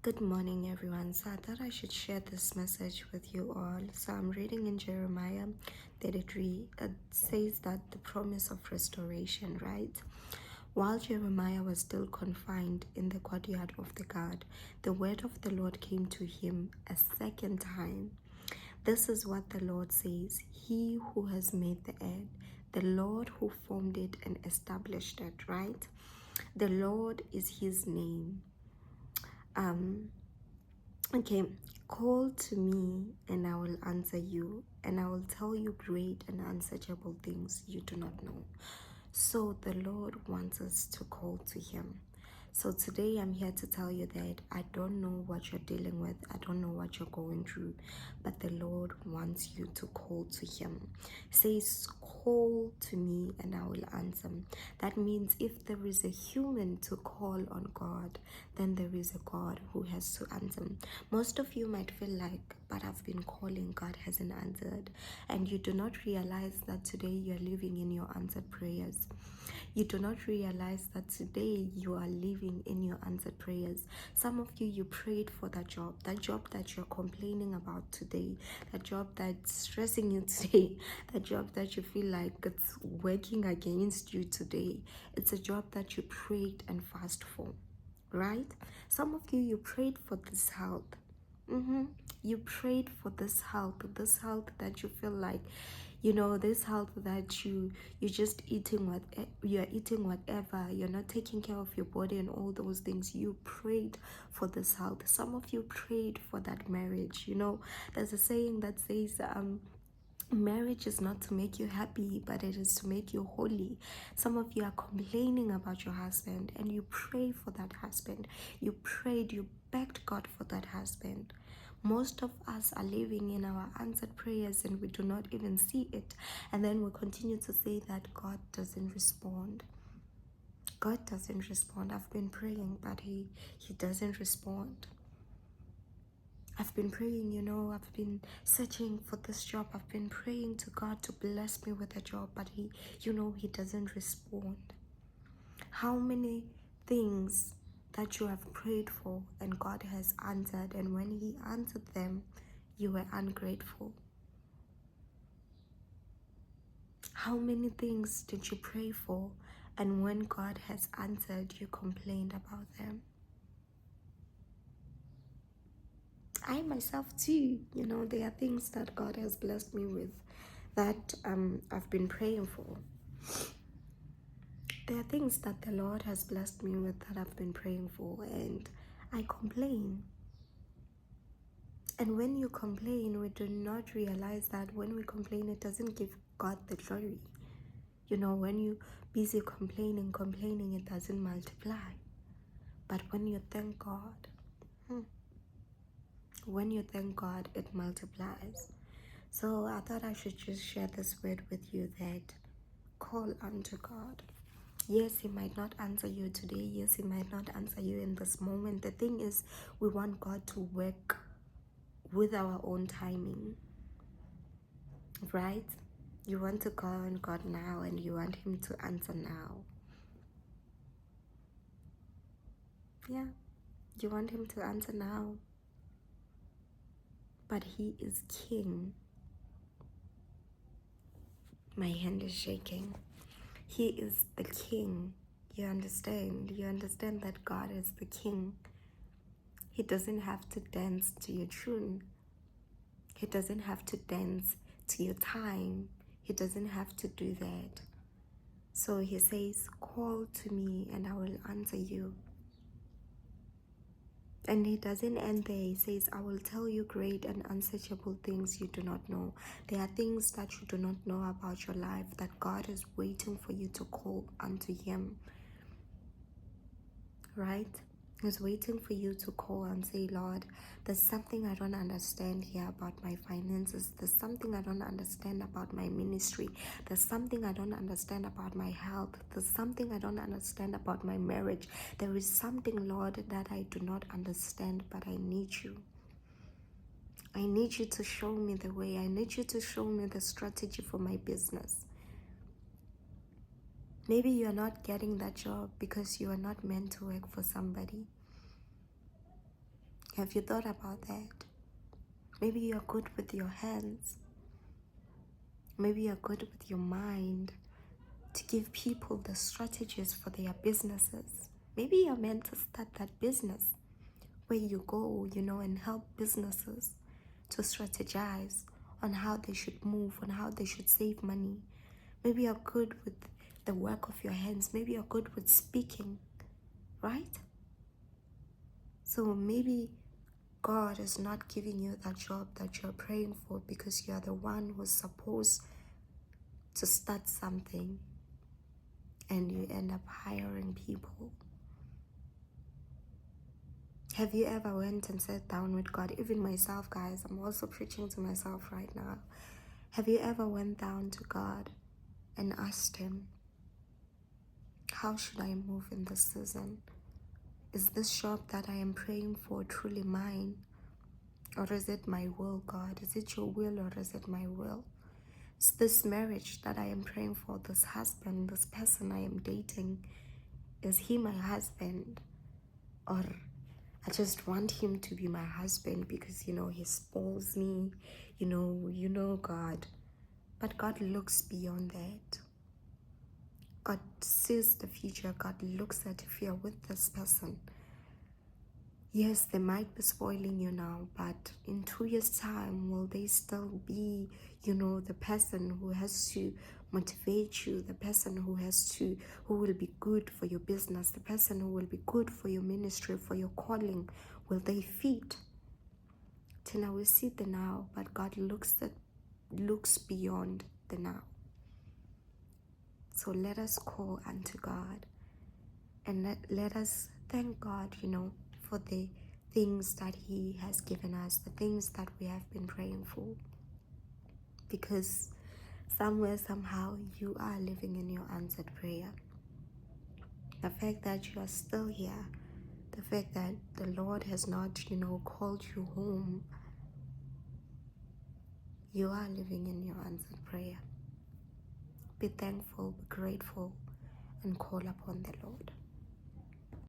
Good morning, everyone. So I thought I should share this message with you all. So I'm reading in Jeremiah 33. It says that the promise of restoration, right? While Jeremiah was still confined in the courtyard of the guard, the word of the Lord came to him a second time. This is what the Lord says: He who has made the earth, the Lord who formed it and established it, right? The Lord is his name. Okay, call to me and I will answer you, and I will tell you great and unsearchable things you do not know. So the Lord wants us to call to him. So today I'm here to tell you that I don't know what you're dealing with. I don't know what you're going through, but the Lord wants you to call to him. He says, call to me and I will answer. That means if there is a human to call on God, then there is a God who has to answer. Most of you might feel like, but I've been calling, God hasn't answered. And you do not realize that today you're living in your answered prayers. You do not realize that today you are living in your answered prayers. Some of you, you prayed for that job that you're complaining about today, that job that's stressing you today, that job that you feel like it's working against you today. It's a job that you prayed and fasted for, right? Some of you, you prayed for this health. You prayed for this health that you feel like, this health that you're just eating what you're eating whatever, you're not taking care of your body and all those things. You prayed for this health. Some of you prayed for that marriage. There's a saying that says, marriage is not to make you happy, but it is to make you holy. Some of you are complaining about your husband, and you pray for that husband. You prayed, you begged God for that husband. Most of us are living in our answered prayers and we do not even see it. And then we continue to say that God doesn't respond. God doesn't respond. I've been praying, but he doesn't respond. I've been praying, I've been searching for this job. I've been praying to God to bless me with a job, but he doesn't respond. How many things that you have prayed for and God has answered, and when he answered them, you were ungrateful? How many things did you pray for, and when God has answered, you complained about them? I myself too, there are things that God has blessed me with that I've been praying for. There are things that the Lord has blessed me with that I've been praying for, and I complain. And when you complain, we do not realize that when we complain, it doesn't give God the glory. When you busy complaining, it doesn't multiply. But when you thank God, it multiplies. So I thought I should just share this word with you, that call unto God. Yes, he might not answer you today. Yes, he might not answer you in this moment. The thing is, we want God to work with our own timing, right? You want to call on God now and you want him to answer now. Yeah, you want him to answer now. But he is king. My hand is shaking. He is the king. You understand? You understand that God is the king. He doesn't have to dance to your tune. He doesn't have to dance to your time. He doesn't have to do that. So he says, call to me and I will answer you. And he doesn't end there. He says, I will tell you great and unsearchable things you do not know. There are things that you do not know about your life that God is waiting for you to call unto him. Right? He's waiting for you to call and say, Lord, there's something I don't understand here about my finances. There's something I don't understand about my ministry. There's something I don't understand about my health. There's something I don't understand about my marriage. There is something, Lord, that I do not understand, but I need you. I need you to show me the way. I need you to show me the strategy for my business. Maybe you're not getting that job because you are not meant to work for somebody. Have you thought about that? Maybe you're good with your hands. Maybe you're good with your mind to give people the strategies for their businesses. Maybe you're meant to start that business where you go, and help businesses to strategize on how they should move, on how they should save money. Maybe you're good with the work of your hands. Maybe you're good with speaking, right? So maybe God is not giving you that job that you're praying for because you're the one who's supposed to start something and you end up hiring people. Have you ever went and sat down with God? Even myself, guys, I'm also preaching to myself right now. Have you ever went down to God and asked him, how should I move in this season? Is this job that I am praying for truly mine? Or is it my will, God? Is it your will or is it my will? Is this marriage that I am praying for, this husband, this person I am dating, is he my husband? Or I just want him to be my husband because, he spoils me, God. But God looks beyond that. God sees the future. God looks at if you're with this person. Yes, they might be spoiling you now, but in 2 years' time, will they still be, the person who has to motivate you, the person who will be good for your business, the person who will be good for your ministry, for your calling? Will they fit? Tina, we see the now, but God looks beyond the now. So let us call unto God and let us thank God, for the things that he has given us, the things that we have been praying for. Because somewhere, somehow, you are living in your answered prayer. The fact that you are still here, the fact that the Lord has not, called you home, you are living in your answered prayer. Be thankful, be grateful, and call upon the Lord.